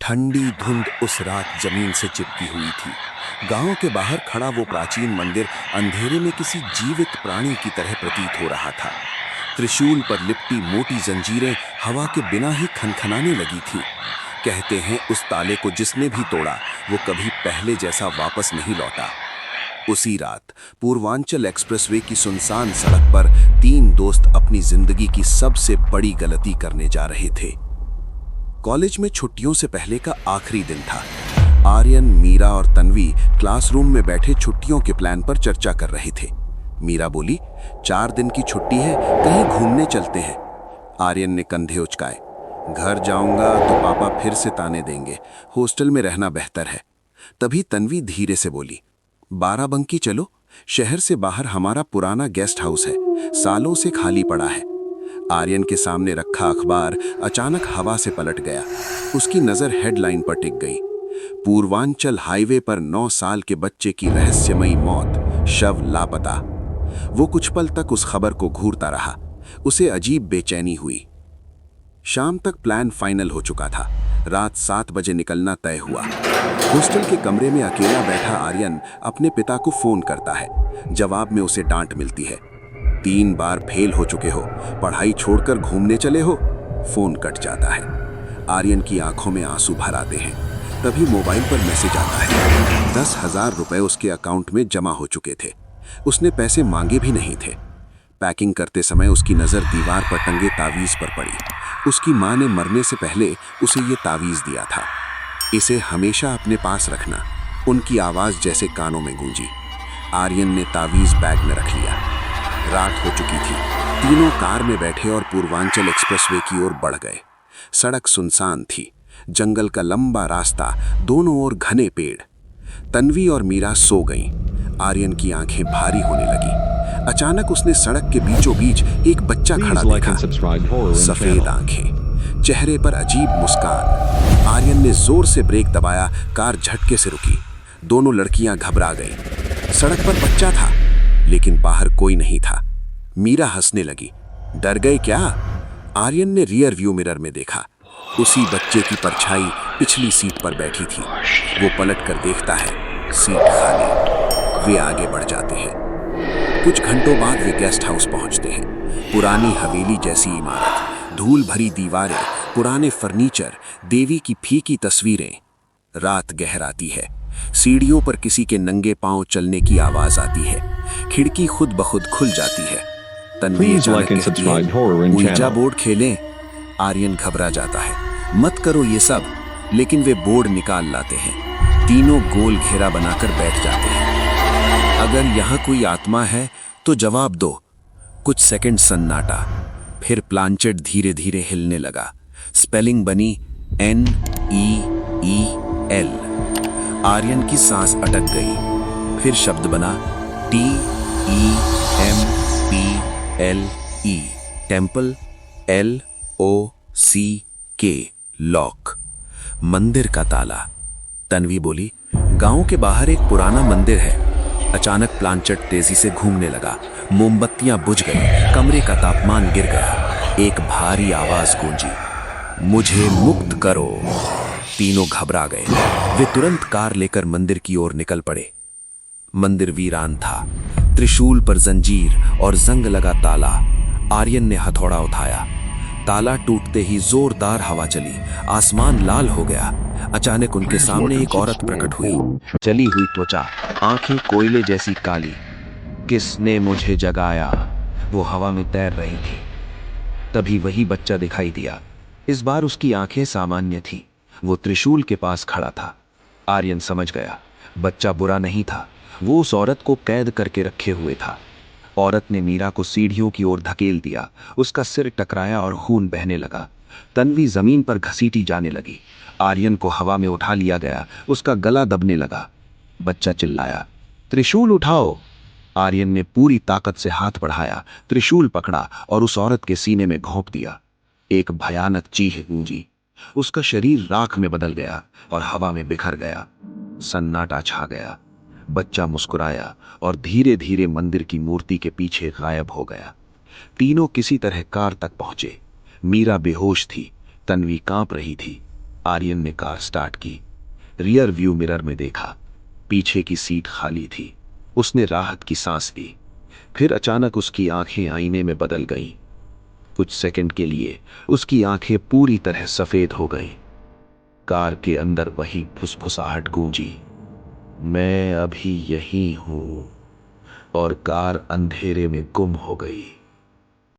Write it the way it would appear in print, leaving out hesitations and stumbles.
ठंडी धुंध उस रात जमीन से चिपकी हुई थी। गांव के बाहर खड़ा वो प्राचीन मंदिर अंधेरे में किसी जीवित प्राणी की तरह प्रतीत हो रहा था। त्रिशूल पर लिपटी मोटी जंजीरें हवा के बिना ही खनखनाने लगी थी। कहते हैं उस ताले को जिसने भी तोड़ा वो कभी पहले जैसा वापस नहीं लौटा। उसी रात पूर्वांचल एक्सप्रेसवे की सुनसान सड़क पर तीन दोस्त अपनी जिंदगी की सबसे बड़ी गलती करने जा रहे थे। कॉलेज में छुट्टियों से पहले का आखिरी दिन था। आर्यन, मीरा और तन्वी क्लासरूम में बैठे छुट्टियों के प्लान पर चर्चा कर रहे थे। मीरा बोली, 4 दिन की छुट्टी है, कहीं घूमने चलते हैं। आर्यन ने कंधे उचकाए, घर जाऊंगा तो पापा फिर से ताने देंगे, हॉस्टल में रहना बेहतर है। तभी तन्वी धीरे से बोली, बाराबंकी चलो, शहर से बाहर हमारा पुराना गेस्ट हाउस है, सालों से खाली पड़ा है। आर्यन के सामने रखा अखबार अचानक हवा से पलट गया। उसकी नजर हेडलाइन पर टिक गई, पूर्वांचल हाईवे पर 9 साल के बच्चे की रहस्यमयी मौत, शव लापता। वो कुछ पल तक उस खबर को घूरता रहा। उसे अजीब बेचैनी हुई। शाम तक प्लान फाइनल हो चुका था। रात 7 बजे निकलना तय हुआ। हॉस्टल के कमरे में अकेला बैठा आर्यन अपने पिता को फोन करता है। जवाब में उसे डांट मिलती है, 3 बार फेल हो चुके हो, पढ़ाई छोड़कर घूमने चले हो। फोन कट जाता है। आर्यन की आंखों में आंसू भर आते हैं। तभी मोबाइल पर मैसेज आता है। 10,000 रुपए उसके अकाउंट में जमा हो चुके थे। उसने पैसे मांगे भी नहीं थे। पैकिंग करते समय उसकी नज़र दीवार पर टंगे तावीज़ पर पड़ी। उसकी माँ ने मरने से पहले उसे ये तावीज़ दिया था, इसे हमेशा अपने पास रखना। उनकी आवाज़ जैसे कानों में गूंजी। आर्यन ने तावीज़ बैग में रख लिया। रात हो चुकी थी। तीनों कार में बैठे और पूर्वांचल एक्सप्रेसवे की ओर बढ़ गए। सड़क सुनसान थी, जंगल का लंबा रास्ता, दोनों ओर घने पेड़। तन्वी और मीरा सो गईं। आर्यन की आंखें भारी होने लगी। अचानक उसने सड़क के बीचों बीच एक बच्चा खड़ा देखा। सफेद आंखें, चेहरे पर अजीब मुस्कान। आर्यन ने जोर से ब्रेक दबाया, कार झटके से रुकी। दोनों लड़कियां घबरा गईं। सड़क पर बच्चा था लेकिन बाहर कोई नहीं था। मीरा हंसने लगी, डर गए क्या? आर्यन ने रियर व्यू मिरर में देखा। उसी बच्चे की परछाई पिछली सीट पर बैठी थी। वो पलट कर देखता है, सीट खाली। वे आगे बढ़ जाते हैं। कुछ घंटों बाद वे गेस्ट हाउस पहुंचते हैं। पुरानी हवेली जैसी इमारत, धूल भरी दीवारें, पुराने फर्नीचर, देवी की फीकी तस्वीरें। रात गहराती है। सीढ़ियों पर किसी के नंगे पांव चलने की आवाज आती है। खिड़की खुद ब खुद खुल जाती है। तन्वी अचानक कहती है, ऊंचा बोर्ड खेलें। आर्यन घबरा जाता है, मत करो ये सब। लेकिन वे बोर्ड निकाल लाते हैं। तीनों गोल घेरा बनाकर बैठ जाते हैं। अगर यहाँ कोई आत्मा है तो जवाब दो। कुछ सेकंड सन्नाटा, फिर प्लांचेट धीरे धीरे हिलने लगा। स्पेलिंग बनी NEEL। आर्यन की सांस अटक गई। फिर शब्द बना TEMPLE, टेम्पल, LOCK, लॉक। मंदिर का ताला। तन्वी बोली, गांव के बाहर एक पुराना मंदिर है। अचानक प्लांचेट तेजी से घूमने लगा। मोमबत्तियां बुझ गई, कमरे का तापमान गिर गया। एक भारी आवाज गूंजी, मुझे मुक्त करो। तीनों घबरा गए। वे तुरंत कार लेकर मंदिर की ओर निकल पड़े। मंदिर वीरान था। त्रिशूल पर जंजीर और जंग लगा ताला। आर्यन ने हथौड़ा उठाया। ताला टूटते ही जोरदार हवा चली। आसमान लाल हो गया। अचानक उनके सामने एक औरत प्रकट हुई। जली हुई त्वचा, आंखें कोयले जैसी काली। किसने मुझे जगाया? वो हवा में तैर रही थी। तभी वही बच्चा दिखाई दिया। इस बार उसकी आंखें सामान्य थी। वो त्रिशूल के पास खड़ा था। आर्यन समझ गया, बच्चा बुरा नहीं था, वो उस औरत को कैद करके रखे हुए था। औरत ने मीरा को सीढ़ियों की ओर धकेल दिया। उसका सिर टकराया और खून बहने लगा। तन्वी जमीन पर घसीटी जाने लगी। आर्यन को हवा में उठा लिया गया। उसका गला दबने लगा। बच्चा चिल्लाया, त्रिशूल उठाओ। आर्यन ने पूरी ताकत से हाथ बढ़ाया, त्रिशूल पकड़ा और उस औरत के सीने में घोंप दिया। एक भयानक चीख गूंजी। उसका शरीर राख में बदल गया और हवा में बिखर गया। सन्नाटा छा गया। बच्चा मुस्कुराया और धीरे धीरे मंदिर की मूर्ति के पीछे गायब हो गया। तीनों किसी तरह कार तक पहुंचे। मीरा बेहोश थी, तन्वी कांप रही थी। आर्यन ने कार स्टार्ट की, रियर व्यू मिरर में देखा, पीछे की सीट खाली थी। उसने राहत की सांस ली। फिर अचानक उसकी आंखें आईने में बदल गईं। कुछ सेकंड के लिए उसकी आंखें पूरी तरह सफेद हो गईं। कार के अंदर वही फुसफुसाहट गूंजी, मैं अभी यहीं हूं। और कार अंधेरे में गुम हो गई।